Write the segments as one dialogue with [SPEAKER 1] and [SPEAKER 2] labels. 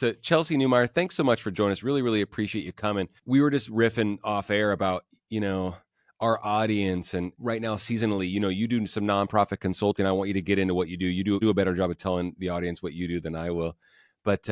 [SPEAKER 1] So Chelsey Newmyer, thanks so much for joining us. Really, really appreciate you coming. We were just riffing off air about, our audience, and right now seasonally, you do some nonprofit consulting. I want you to get into what you do. You do a better job of telling the audience what you do than I will. But,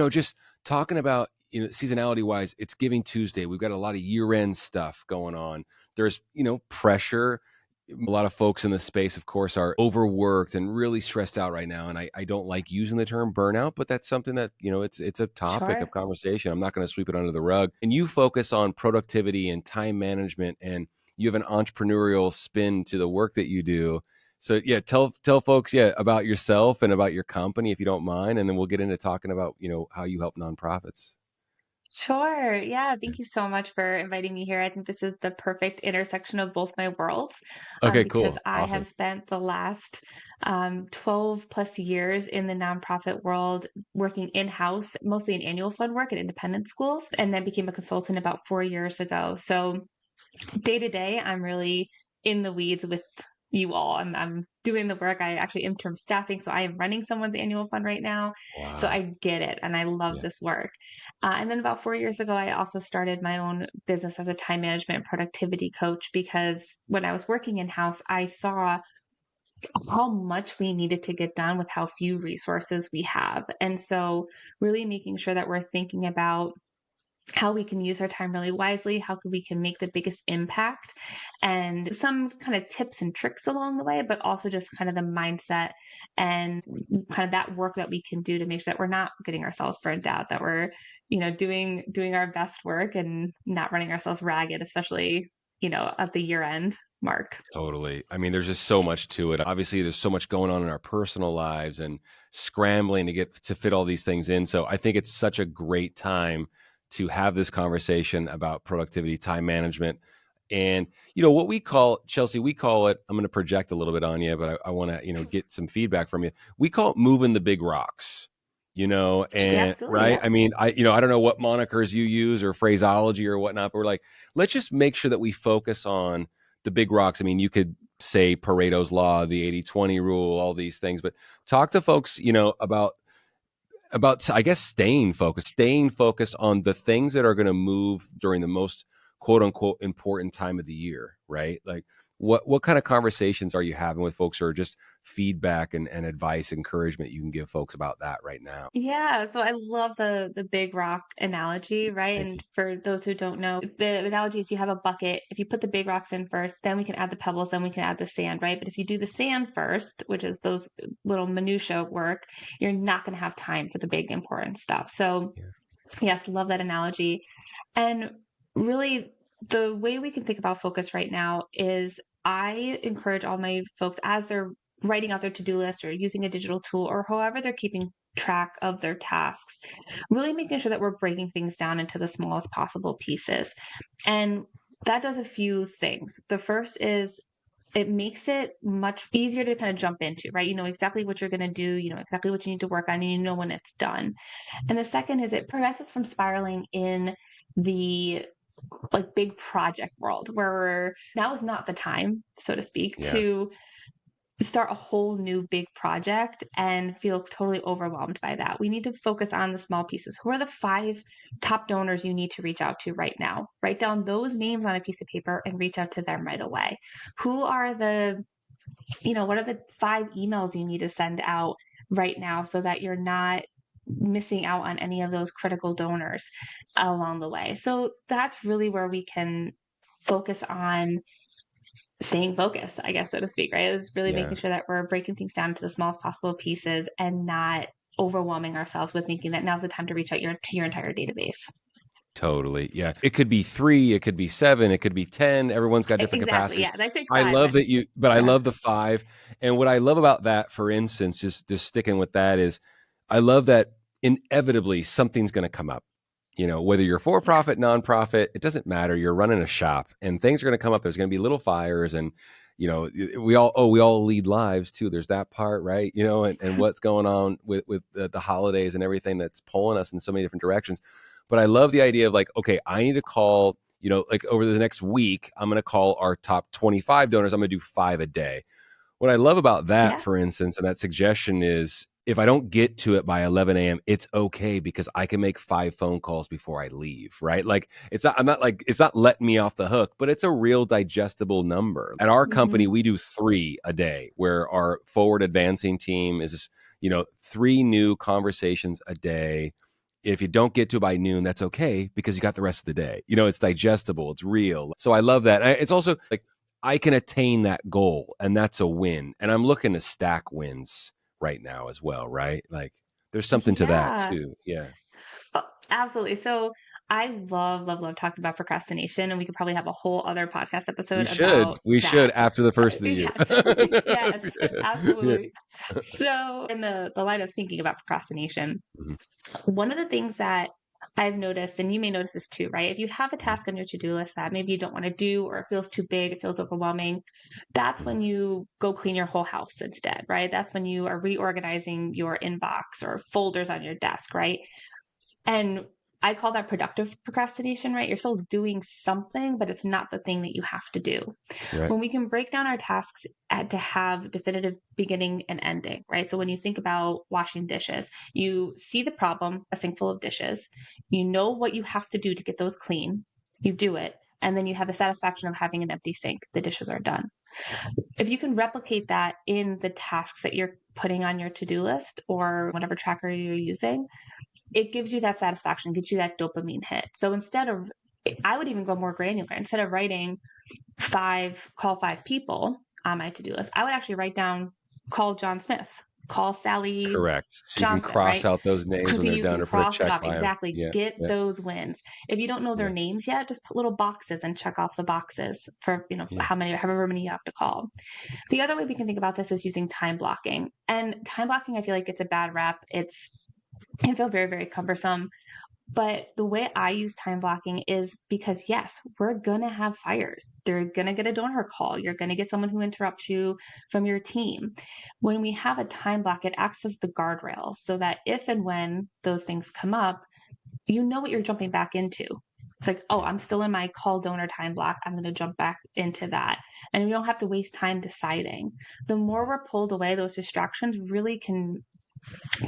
[SPEAKER 1] just talking about, seasonality wise, it's Giving Tuesday. We've got a lot of year end stuff going on. There's, pressure. A lot of folks in the space, of course, are overworked and really stressed out right now. And I don't like using the term burnout, but that's something that, it's a topic of
[SPEAKER 2] Sure.
[SPEAKER 1] conversation. I'm not going to sweep it under the rug. And you focus on productivity and time management, and you have an entrepreneurial spin to the work that you do. So yeah, tell folks, about yourself and about your company, if you don't mind. And then we'll get into talking about, how you help nonprofits.
[SPEAKER 2] Sure. Yeah. Thank you so much for inviting me here. I think this is the perfect intersection of both my worlds,
[SPEAKER 1] Okay,
[SPEAKER 2] because
[SPEAKER 1] cool.
[SPEAKER 2] I have
[SPEAKER 1] Awesome.
[SPEAKER 2] spent the last 12 plus years in the nonprofit world working in house, mostly in annual fund work at independent schools, and then became a consultant about 4 years ago. So day to day, I'm really in the weeds with you all. I'm doing the work. I actually am term staffing, so I am running someone's annual fund right now. So
[SPEAKER 1] Wow.
[SPEAKER 2] I get it, and I love
[SPEAKER 1] Yeah.
[SPEAKER 2] this work. And then about 4 years ago, I also started my own business as a time management and productivity coach, because when I was working in house, I saw how much we needed to get done with how few resources we have. And so, really making sure that we're thinking about how we can use our time really wisely, how we can make the biggest impact, and some kind of tips and tricks along the way, but also just kind of the mindset and kind of that work that we can do to make sure that we're not getting ourselves burnt out, that we're, doing our best work and not running ourselves ragged, especially, at the year end mark.
[SPEAKER 1] Totally. I mean, there's just so much to it. Obviously, there's so much going on in our personal lives and scrambling to get to fit all these things in. So I think it's such a great time to have this conversation about productivity, time management, and what we call, Chelsey, we call it. I'm going to project a little bit on you, but I want to get some feedback from you. We call it moving the big rocks.
[SPEAKER 2] Yeah,
[SPEAKER 1] And
[SPEAKER 2] absolutely.
[SPEAKER 1] right.
[SPEAKER 2] Yep.
[SPEAKER 1] I mean, I don't know what monikers you use or phraseology or whatnot, but we're like, let's just make sure that we focus on the big rocks. I mean, you could say Pareto's law, the 80-20 rule, all these things, but talk to folks, about, I guess, staying focused on the things that are going to move during the most quote unquote important time of the year, right? Like what kind of conversations are you having with folks, or just feedback and advice, encouragement you can give folks about that right now?
[SPEAKER 2] Yeah, so I love the big rock analogy, right?
[SPEAKER 1] Thank
[SPEAKER 2] And
[SPEAKER 1] you.
[SPEAKER 2] for those who don't know, the analogy is you have a bucket. If you put the big rocks in first, then we can add the pebbles, then we can add the sand, right? But if you do the sand first, which is those little minutia work, you're not going to have time for the big important stuff. So,
[SPEAKER 1] Yeah.
[SPEAKER 2] yes, love that analogy. And really, the way we can think about focus right now is I encourage all my folks as they're writing out their to do list or using a digital tool or however they're keeping track of their tasks, really making sure that we're breaking things down into the smallest possible pieces. And that does a few things. The first is it makes it much easier to kind of jump into, right? You know exactly what you're going to do, you know exactly what you need to work on, and you know when it's done. And the second is it prevents us from spiraling in the like big project world where now is not the time, so to speak,
[SPEAKER 1] Yeah.
[SPEAKER 2] to start a whole new big project and feel totally overwhelmed by that. We need to focus on the small pieces. Who are the 5 top donors you need to reach out to right now? Write down those names on a piece of paper and reach out to them right away. Who are what are the 5 emails you need to send out right now so that you're not missing out on any of those critical donors along the way. So that's really where we can focus on staying focused, I guess, so to speak, right? Is really
[SPEAKER 1] Yeah.
[SPEAKER 2] making sure that we're breaking things down to the smallest possible pieces and not overwhelming ourselves with thinking that now's the time to reach out to your entire database.
[SPEAKER 1] Totally. Yeah. It could be 3, it could be 7, it could be 10. Everyone's got different
[SPEAKER 2] Exactly.
[SPEAKER 1] capacity.
[SPEAKER 2] Yeah. And I picked
[SPEAKER 1] I
[SPEAKER 2] 5,
[SPEAKER 1] love
[SPEAKER 2] but
[SPEAKER 1] that but I
[SPEAKER 2] yeah.
[SPEAKER 1] love the 5. And what I love about that, for instance, just sticking with that, is I love that inevitably something's going to come up. Whether you're for
[SPEAKER 2] Yes.
[SPEAKER 1] profit, nonprofit, it doesn't matter. You're running a shop and things are going to come up. There's going to be little fires, and, we all lead lives too. There's that part, right? And what's going on with the holidays and everything that's pulling us in so many different directions. But I love the idea of like, okay, I need to call, like over the next week, I'm going to call our top 25 donors. I'm going to do 5 a day. What I love about that,
[SPEAKER 2] Yeah.
[SPEAKER 1] for instance, and that suggestion is if I don't get to it by 11 a.m., it's okay because I can make 5 phone calls before I leave, right? Like it's not letting me off the hook, but it's a real digestible number. At our company,
[SPEAKER 2] Mhm.
[SPEAKER 1] we do 3 a day where our forward advancing team is, 3 new conversations a day. If you don't get to it by noon, that's okay because you got the rest of the day. It's digestible, it's real. So I love that. It's also like I can attain that goal and that's a win. And I'm looking to stack wins right now as well, right? Like there's something to that
[SPEAKER 2] Yeah.
[SPEAKER 1] too. Yeah.
[SPEAKER 2] Oh, absolutely. So I love, love, love talking about procrastination, and we could probably have a whole other podcast
[SPEAKER 1] We
[SPEAKER 2] episode
[SPEAKER 1] should.
[SPEAKER 2] about
[SPEAKER 1] We should
[SPEAKER 2] that.
[SPEAKER 1] after the first of the year.
[SPEAKER 2] Yes, yes,
[SPEAKER 1] Yeah.
[SPEAKER 2] absolutely. So, in the line of thinking about procrastination,
[SPEAKER 1] Mhm,
[SPEAKER 2] one of the things that I've noticed, and you may notice this too, right? If you have a
[SPEAKER 1] mhm,
[SPEAKER 2] task on your to-do list that maybe you don't want to do, or it feels too big, it feels overwhelming, that's
[SPEAKER 1] mhm.
[SPEAKER 2] when you go clean your whole house instead, right? That's when you are reorganizing your inbox or folders on your desk, right? And I call that productive procrastination, right? You're still doing something, but it's not the thing that you have to do.
[SPEAKER 1] Right.
[SPEAKER 2] When we can break down our tasks to have definitive beginning and ending, right? So when you think about washing dishes, you see the problem, a sink full of dishes, you know what you have to do to get those clean, you do it, and then you have the satisfaction of having an empty sink. The dishes are done. If you can replicate that in the tasks that you're putting on your to do list or whatever tracker you're using, it gives you that satisfaction, gives you that dopamine hit. So instead of, I would even go more granular. Instead of writing call 5 people on my to do list, I would actually write down, call John Smith, call Sally
[SPEAKER 1] Correct. So you can
[SPEAKER 2] Johnson,
[SPEAKER 1] cross
[SPEAKER 2] right?
[SPEAKER 1] out those names
[SPEAKER 2] So
[SPEAKER 1] when they're
[SPEAKER 2] you
[SPEAKER 1] done
[SPEAKER 2] can
[SPEAKER 1] or put a
[SPEAKER 2] cross it
[SPEAKER 1] check
[SPEAKER 2] off.
[SPEAKER 1] by them.
[SPEAKER 2] Exactly.
[SPEAKER 1] Yeah.
[SPEAKER 2] Get
[SPEAKER 1] Yeah.
[SPEAKER 2] those wins. If you don't know their
[SPEAKER 1] Yeah.
[SPEAKER 2] names yet, just put little boxes and check off the boxes for,
[SPEAKER 1] Yeah.
[SPEAKER 2] however many you have to call. The other way we can think about this is using time blocking. And time blocking, I feel like it's a bad rap. It can feel very, very cumbersome. But the way I use time blocking is because, yes, we're going to have fires. They're going to get a donor call. You're going to get someone who interrupts you from your team. When we have a time block, it acts as the guardrail so that if and when those things come up, you know what you're jumping back into. It's like, oh,
[SPEAKER 1] Yeah.
[SPEAKER 2] I'm still in my call donor time block. I'm going to jump back into that. And we don't have to waste time deciding. The more
[SPEAKER 1] Mhm.
[SPEAKER 2] we're pulled away, those distractions really can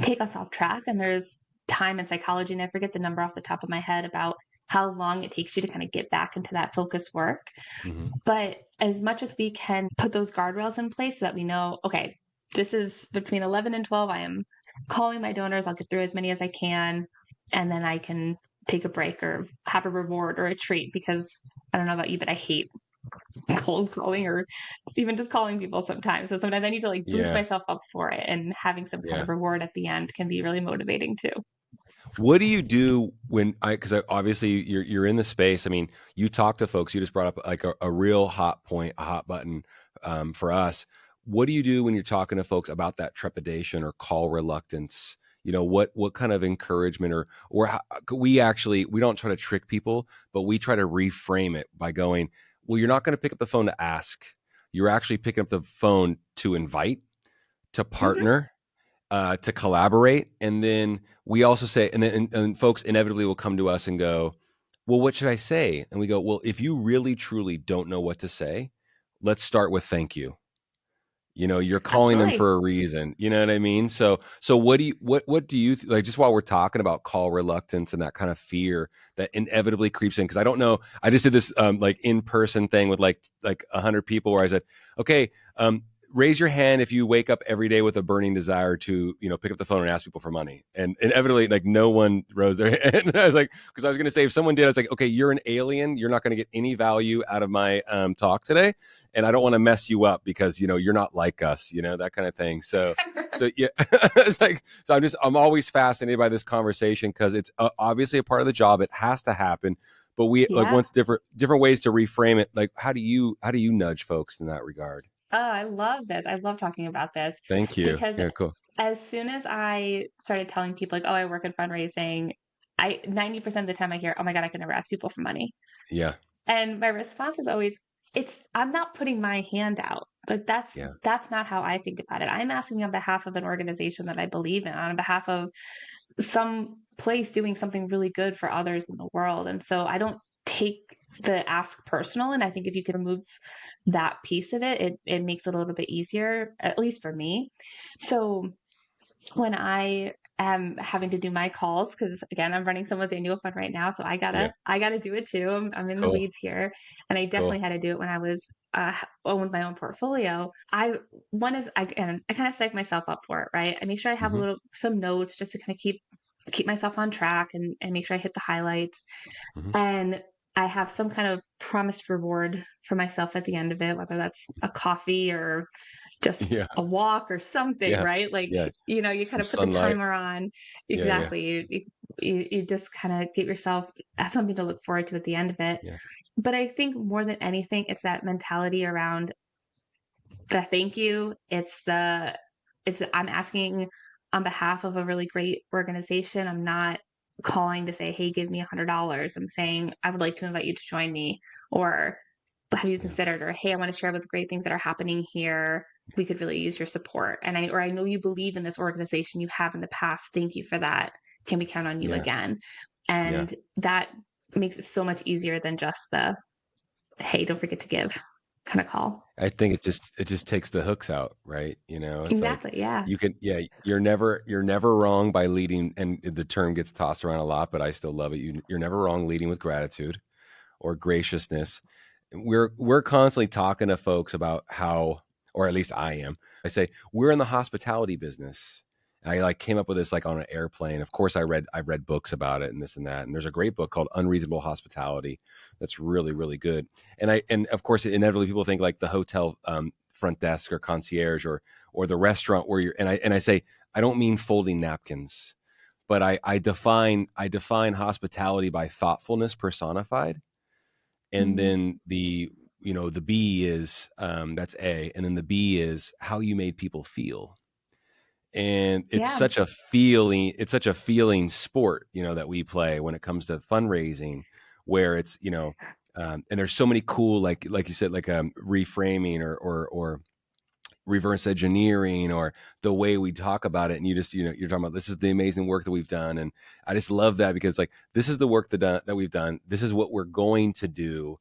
[SPEAKER 2] take us off track. And there's time and psychology, and I forget the number off the top of my head about how long it takes you to kind of get back into that focus work.
[SPEAKER 1] Mhm.
[SPEAKER 2] But as much as we can put those guardrails in place so that we know, okay, this is between 11 and 12, I am calling my donors. I'll get through as many as I can. And then I can take a break or have a reward or a treat because I don't know about you, but I hate cold calling or even just calling people sometimes. So sometimes I need to like boost
[SPEAKER 1] Yeah.
[SPEAKER 2] myself up for it, and having some kind
[SPEAKER 1] Yeah.
[SPEAKER 2] of reward at the end can be really motivating too.
[SPEAKER 1] What do you do when because obviously you're in the space. I mean, you talk to folks. You just brought up like a real hot point, a hot button for us. What do you do when you're talking to folks about that trepidation or call reluctance? What kind of encouragement or how, we don't try to trick people, but we try to reframe it by going, well, you're not going to pick up the phone to ask. You're actually picking up the phone to invite, to
[SPEAKER 2] Mhm.
[SPEAKER 1] partner, to collaborate. And then we also say, and folks inevitably will come to us and go, well, what should I say? And we go, well, if you really truly don't know what to say, let's start with thank you. You're calling them
[SPEAKER 2] Absolutely.
[SPEAKER 1] for a reason. You know what I mean? So what do you like, just while we're talking about call reluctance and that kind of fear that inevitably creeps in? Cause I don't know. I just did this like in-person thing with like 100 people where I said, okay, raise your hand if you wake up every day with a burning desire to, pick up the phone and ask people for money. And inevitably, like no one rose their hand. And I was like, because I was going to say, if someone did, I was like, okay, you're an alien. You're not going to get any value out of my talk today, and I don't want to mess you up because you're not like us, that kind of thing. So yeah, it's like I'm always fascinated by this conversation because it's obviously a part of the job. It has to happen, but we like
[SPEAKER 2] Yeah.
[SPEAKER 1] wants different ways to reframe it. Like how do you nudge folks in that regard?
[SPEAKER 2] Oh, I love this. I love talking about this
[SPEAKER 1] Thank you.
[SPEAKER 2] because
[SPEAKER 1] Yeah, cool.
[SPEAKER 2] as soon as I started telling people like, oh, I work in fundraising, I 90% of the time I hear, oh my God, I can never ask people for money.
[SPEAKER 1] Yeah,
[SPEAKER 2] And my response is always, I'm not putting my hand out. But
[SPEAKER 1] yeah.
[SPEAKER 2] that's not how I think about it. I'm asking on behalf of an organization that I believe in, on behalf of some place doing something really good for others in the world. And so I don't take the ask personal. And I think if you can remove that piece of it, it makes it a little bit easier, at least for me. So when I am having to do my calls, because again, I'm running someone's annual fund right now, so
[SPEAKER 1] Yeah.
[SPEAKER 2] I gotta do it too. I'm in the
[SPEAKER 1] Cool.
[SPEAKER 2] weeds here, and I
[SPEAKER 1] Cool.
[SPEAKER 2] definitely had to do it when I was owned my own portfolio. I one is I and I kind of psych myself up for it, right? I make sure I have a
[SPEAKER 1] Hmm.
[SPEAKER 2] little some notes just to kind of keep myself on track and make sure I hit the highlights.
[SPEAKER 1] Hmm.
[SPEAKER 2] And I have some kind of promised reward for myself at the end of it, whether that's a coffee or just
[SPEAKER 1] Yeah.
[SPEAKER 2] a walk or something,
[SPEAKER 1] Yeah.
[SPEAKER 2] right? Like,
[SPEAKER 1] Yeah.
[SPEAKER 2] you
[SPEAKER 1] Some
[SPEAKER 2] kind of put the
[SPEAKER 1] sunlight.
[SPEAKER 2] timer on.
[SPEAKER 1] Yeah. Yeah.
[SPEAKER 2] Exactly. You just kind of get yourself have something to look forward to at the end of it.
[SPEAKER 1] Yeah.
[SPEAKER 2] But I think more than anything, it's that mentality around the thank you. It's I'm asking on behalf of a really great organization. I'm not calling to say, "Hey, give me $100." I'm saying, "I would like to invite you to join me," or "Have you
[SPEAKER 1] Yeah.
[SPEAKER 2] considered?" or "Hey, I want to share with the great things that are happening here. We could really use your support." And I know you believe in this organization. You have in the past. Thank you for that. Can we count on you
[SPEAKER 1] Yeah.
[SPEAKER 2] again?
[SPEAKER 1] Yeah.
[SPEAKER 2] And that makes it so much easier than just the "Hey, don't forget to give" kind of call.
[SPEAKER 1] I think it just takes the hooks out, right? It's like
[SPEAKER 2] Exactly. Yeah.
[SPEAKER 1] yeah, you're never wrong by leading, and the term gets tossed around a lot, but I still love it. You're never wrong leading with gratitude or graciousness. We're constantly talking to folks about how, or at least I am. I say we're in the hospitality business. And I like came up with this like on an airplane. Of course, I've read books about it and this and that. And there's a great book called Unreasonable Hospitality that's really really good. And of course, inevitably people think like the hotel front desk or concierge or the restaurant where you're. And I say I don't mean folding napkins, but I define hospitality by thoughtfulness personified, and
[SPEAKER 2] Mhm.
[SPEAKER 1] then the B is that's A, and then the B is how you made people feel. And
[SPEAKER 2] Yeah.
[SPEAKER 1] it's such a feeling sport, that we play when it comes to fundraising, where it's and there's so many cool, like you said, like reframing or reverse engineering, or the way we talk about it. And you're talking about, this is the amazing work that we've done. And I just love that, because like, this is the work that we've done. This is what we're going to do.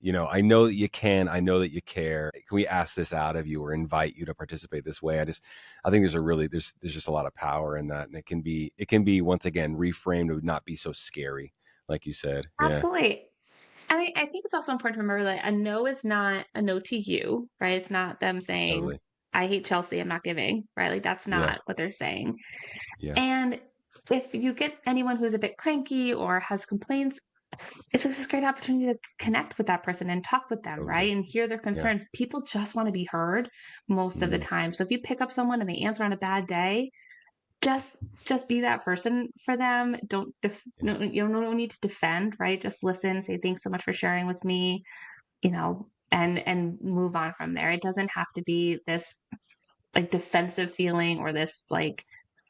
[SPEAKER 1] I know that you can, I know that you care. Can we ask this out of you or invite you to participate this way? I think there's just a lot of power in that. And it can be once again reframed to not be so scary, like you said. Yeah,
[SPEAKER 2] Absolutely. And I think it's also important to remember that a no is not a no to you, right? It's not them saying,
[SPEAKER 1] totally.
[SPEAKER 2] "I hate Chelsea, I'm not giving," right? Like, that's
[SPEAKER 1] Yeah.
[SPEAKER 2] not what they're saying.
[SPEAKER 1] Yeah.
[SPEAKER 2] And if you get anyone who's a bit cranky or has complaints, it's just a great opportunity to connect with that person and talk with them,
[SPEAKER 1] Totally.
[SPEAKER 2] right? And hear their
[SPEAKER 1] Yeah.
[SPEAKER 2] concerns. People just want to be heard most of the
[SPEAKER 1] Mhm.
[SPEAKER 2] time. So if you pick up someone and they answer on a bad day, just just be that person for them. Don't
[SPEAKER 1] Yeah.
[SPEAKER 2] no, you don't no need to defend, right? Just listen, say thanks so much for sharing with me, and move on from there. It doesn't have to be this like defensive feeling or this like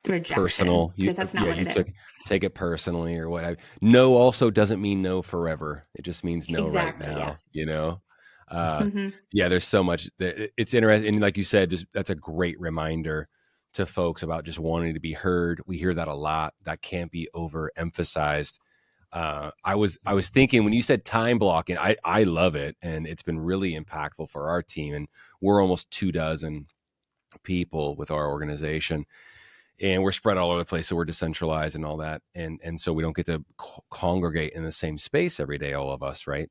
[SPEAKER 2] rejection
[SPEAKER 1] Personal.
[SPEAKER 2] because that's not
[SPEAKER 1] Yeah,
[SPEAKER 2] what
[SPEAKER 1] you
[SPEAKER 2] it is.
[SPEAKER 1] take it personally or what have. No also doesn't mean no forever. It just means no right
[SPEAKER 2] Exactly.
[SPEAKER 1] now,
[SPEAKER 2] Yes.
[SPEAKER 1] you know? Uh
[SPEAKER 2] Hmm.
[SPEAKER 1] yeah, there's so much it's interesting, and like you said, just that's a great reminder to folks about just wanting to be heard. We hear that a lot. That can't be overemphasized. I was thinking when you said time blocking, I love it, and it's been really impactful for our team, and we're almost 24 people with our organization, and we're spread all over the place, so we're decentralized and all that, and so we don't get to congregate in the same space every day, all of us, right?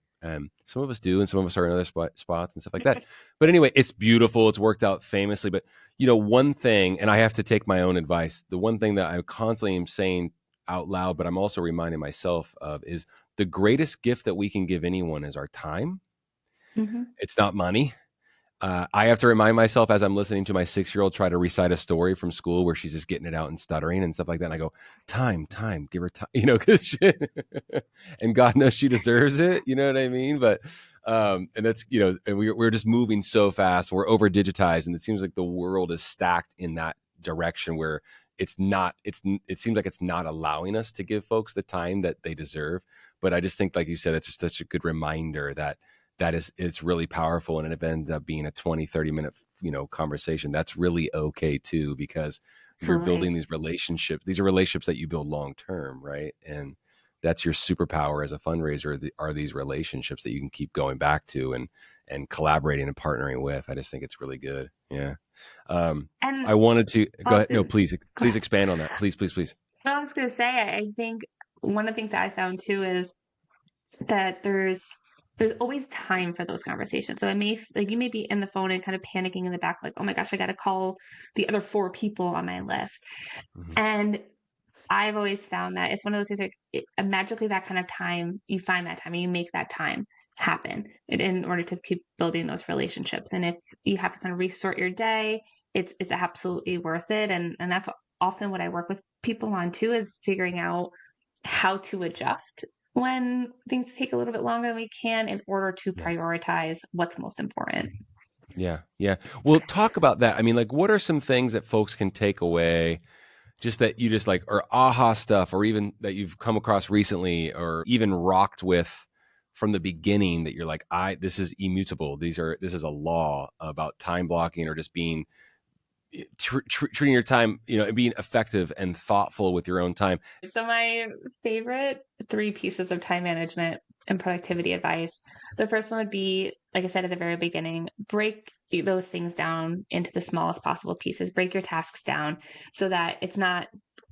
[SPEAKER 1] Some of us do, and some of us are in other spots and stuff like that. But anyway, it's beautiful. It's worked out famously. But one thing, and I have to take my own advice. The one thing that I constantly am saying out loud, but I'm also reminding myself of, is the greatest gift that we can give anyone is our time.
[SPEAKER 2] Hmm.
[SPEAKER 1] It's not money. I have to remind myself as I'm listening to my 6-year-old try to recite a story from school where she's just getting it out and stuttering and stuff like that. And I go, time, give her time, because and God knows she deserves it. You know what I mean? But, and that's, and we're just moving so fast. We're over digitized, and it seems like the world is stacked in that direction where it seems like it's not allowing us to give folks the time that they deserve. But I just think, like you said, it's just such a good reminder that it's really powerful, and it ends up being a 20-30 minute conversation. That's really okay too, because you're building
[SPEAKER 2] Absolutely.
[SPEAKER 1] these relationships. These are relationships that you build long term, right? And that's your superpower as a fundraiser, are these relationships that you can keep going back to and collaborating and partnering with. I just think it's really good. Yeah. I
[SPEAKER 2] And
[SPEAKER 1] wanted to go
[SPEAKER 2] oh,
[SPEAKER 1] ahead. No, please,
[SPEAKER 2] go
[SPEAKER 1] please
[SPEAKER 2] ahead.
[SPEAKER 1] expand on that. Please, please, please.
[SPEAKER 2] So I was going to say, I think one of the things that I found too is that there's always time for those conversations. So like you may be in the phone and kind of panicking in the back, like, oh my gosh, I got to call the other four people on my list.
[SPEAKER 1] Hmm.
[SPEAKER 2] And I've always found that it's one of those things like magically that kind of time, you find that time and you make that time happen in order to keep building those relationships. And if you have to kind of resort your day, it's absolutely worth it. And that's often what I work with people on too, is figuring out how to adjust when things take a little bit longer than we can in order to
[SPEAKER 1] Yeah.
[SPEAKER 2] prioritize what's most important.
[SPEAKER 1] Yeah. Yeah. Well, talk about that. I mean, like, what are some things that folks can take away, just that you just like, or aha stuff, or even that you've come across recently, or even rocked with from the beginning, that you're like, this is immutable. This is a law about time blocking, or just being treating your time, and being effective and thoughtful with your own time.
[SPEAKER 2] So my favorite three pieces of time management and productivity advice. The first one would be, like I said at the very beginning, break those things down into the smallest possible pieces. Break your tasks down so that it's not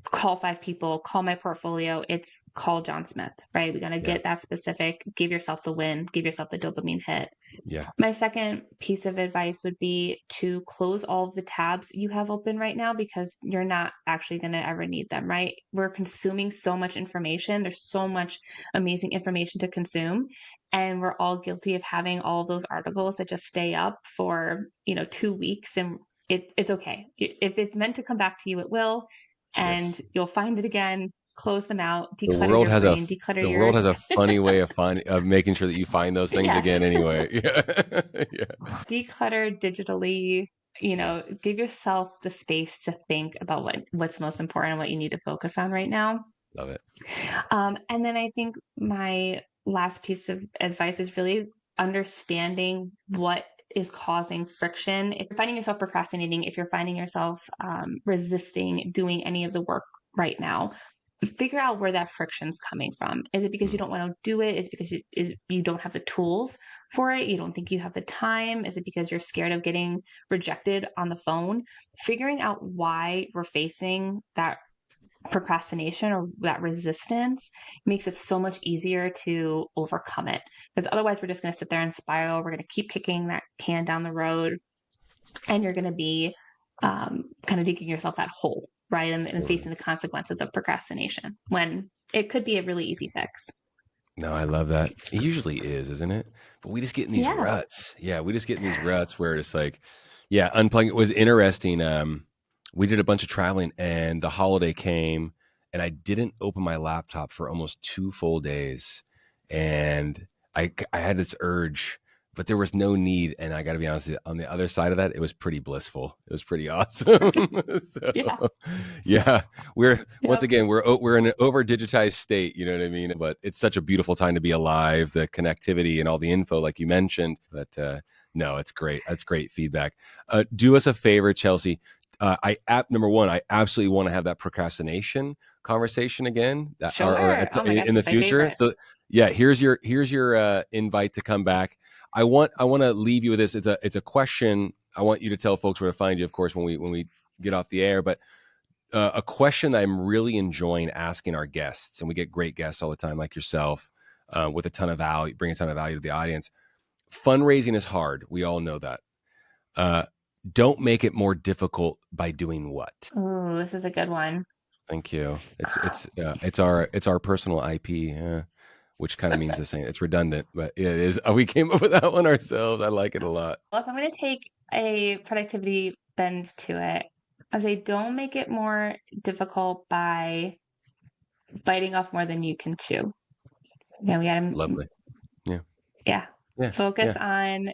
[SPEAKER 2] call five people, call my portfolio. It's call John Smith, right? We got to
[SPEAKER 1] Yeah.
[SPEAKER 2] get that specific. Give yourself the win. Give yourself the dopamine hit.
[SPEAKER 1] Yeah.
[SPEAKER 2] My second piece of advice would be to close all of the tabs you have open right now because you're not actually going to ever need them, right? We're consuming so much information. There's so much amazing information to consume. And we're all guilty of having all of those articles that just stay up for, 2 weeks. And it's okay. If it's meant to come back to you, it will.
[SPEAKER 1] Yes.
[SPEAKER 2] And you'll find it again. Close them out,
[SPEAKER 1] The
[SPEAKER 2] declutter
[SPEAKER 1] world
[SPEAKER 2] your
[SPEAKER 1] has a
[SPEAKER 2] brain, declutter
[SPEAKER 1] the
[SPEAKER 2] your.
[SPEAKER 1] world has a funny way of making sure that you find those things
[SPEAKER 2] Yes.
[SPEAKER 1] again anyway. Yeah. Yeah.
[SPEAKER 2] Declutter digitally,
[SPEAKER 1] Yeah.
[SPEAKER 2] give yourself the space to think about what's most important and what you need to focus on right now.
[SPEAKER 1] Love it.
[SPEAKER 2] And then I think my last piece of advice is really understanding what is causing friction. If you're finding yourself procrastinating, if you're finding yourself resisting doing any of the work right now, figure out where that friction's coming from. Is it because you
[SPEAKER 1] Mm.
[SPEAKER 2] don't want to do it? Is it because you don't have the tools for it? You don't think you have the time? Is it because you're scared of getting rejected on the phone? Figuring out why we're facing that procrastination or that resistance makes it so much easier to overcome it. Because otherwise, we're just going to sit there and spiral. We're going to keep kicking that can down the road, and you're going to be kind of digging yourself that hole, right? And
[SPEAKER 1] Totally.
[SPEAKER 2] facing the consequences of procrastination when it could be a really easy fix.
[SPEAKER 1] No, I love that. It usually is, isn't it? But we just get in these
[SPEAKER 2] Yeah.
[SPEAKER 1] ruts. Yeah, we just get in these ruts where it's like, yeah, unplugging. It was interesting. We did a bunch of traveling, and the holiday came, and I didn't open my laptop for almost 2 full days, and I had this urge, but there was no need. And I got to be honest, on the other side of that, it was pretty blissful. It was pretty awesome. So,
[SPEAKER 2] Yeah.
[SPEAKER 1] yeah, we're once
[SPEAKER 2] Yep.
[SPEAKER 1] again we're in an over digitized state, you know what I mean? But it's such a beautiful time to be alive, the connectivity and all the info like you mentioned. But no, it's great. That's great feedback. Do us a favor, Chelsey. Number one, I absolutely want to have that procrastination conversation again, or
[SPEAKER 2] Sure. Oh my gosh,
[SPEAKER 1] in the
[SPEAKER 2] it's my
[SPEAKER 1] future.
[SPEAKER 2] favorite.
[SPEAKER 1] So yeah, here's your invite to come back. I want to leave you with this. It's a question. I want you to tell folks where to find you, of course, when we get off the air. But a question that I'm really enjoying asking our guests, and we get great guests all the time, like yourself, with a ton of value, bring a ton of value to the audience. Fundraising is hard. We all know that. Uh, don't make it more difficult by doing what?
[SPEAKER 2] Oh, this is a good one.
[SPEAKER 1] Thank you. It's our personal IP, which kind of means the same. It's redundant, but it is. We came up with that one ourselves. I like it a lot.
[SPEAKER 2] Well, if I'm going to take a productivity bend to it, I say don't make it more difficult by biting off more than you can chew. We got to,
[SPEAKER 1] Lovely. Yeah.
[SPEAKER 2] yeah,
[SPEAKER 1] Yeah.
[SPEAKER 2] focus
[SPEAKER 1] Yeah.
[SPEAKER 2] on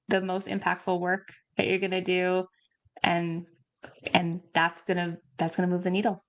[SPEAKER 2] the most impactful work that you're going to do, and that's gonna move the needle,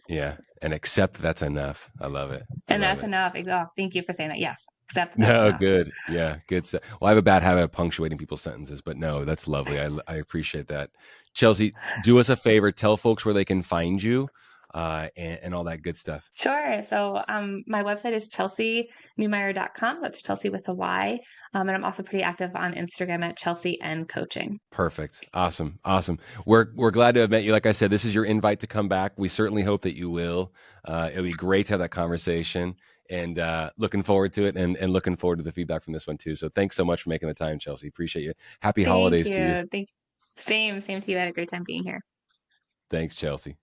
[SPEAKER 1] Yeah. And accept that's enough. I love it. I
[SPEAKER 2] and
[SPEAKER 1] love
[SPEAKER 2] that's
[SPEAKER 1] it.
[SPEAKER 2] enough. Oh, thank you for saying that. Yes, that's
[SPEAKER 1] No,
[SPEAKER 2] enough.
[SPEAKER 1] good. Yeah, good stuff. Well, I have a bad habit of punctuating people's sentences, but no, that's lovely. I appreciate that. Chelsey, do us a favor. Tell folks where they can find you, and all that good stuff.
[SPEAKER 2] Sure. So my website is chelseynewmyer.com. That's Chelsea with a Y. And I'm also pretty active on Instagram at Chelsey N Coaching.
[SPEAKER 1] Perfect. Awesome. Awesome. We're glad to have met you. Like I said, this is your invite to come back. We certainly hope that you will. It'll be great to have that conversation, and looking forward to it, and looking forward to the feedback from this one too. So thanks so much for making the time, Chelsey. Appreciate you. Happy
[SPEAKER 2] Thank
[SPEAKER 1] holidays to you.
[SPEAKER 2] you. Same to you. I had a great time being here.
[SPEAKER 1] Thanks, Chelsey.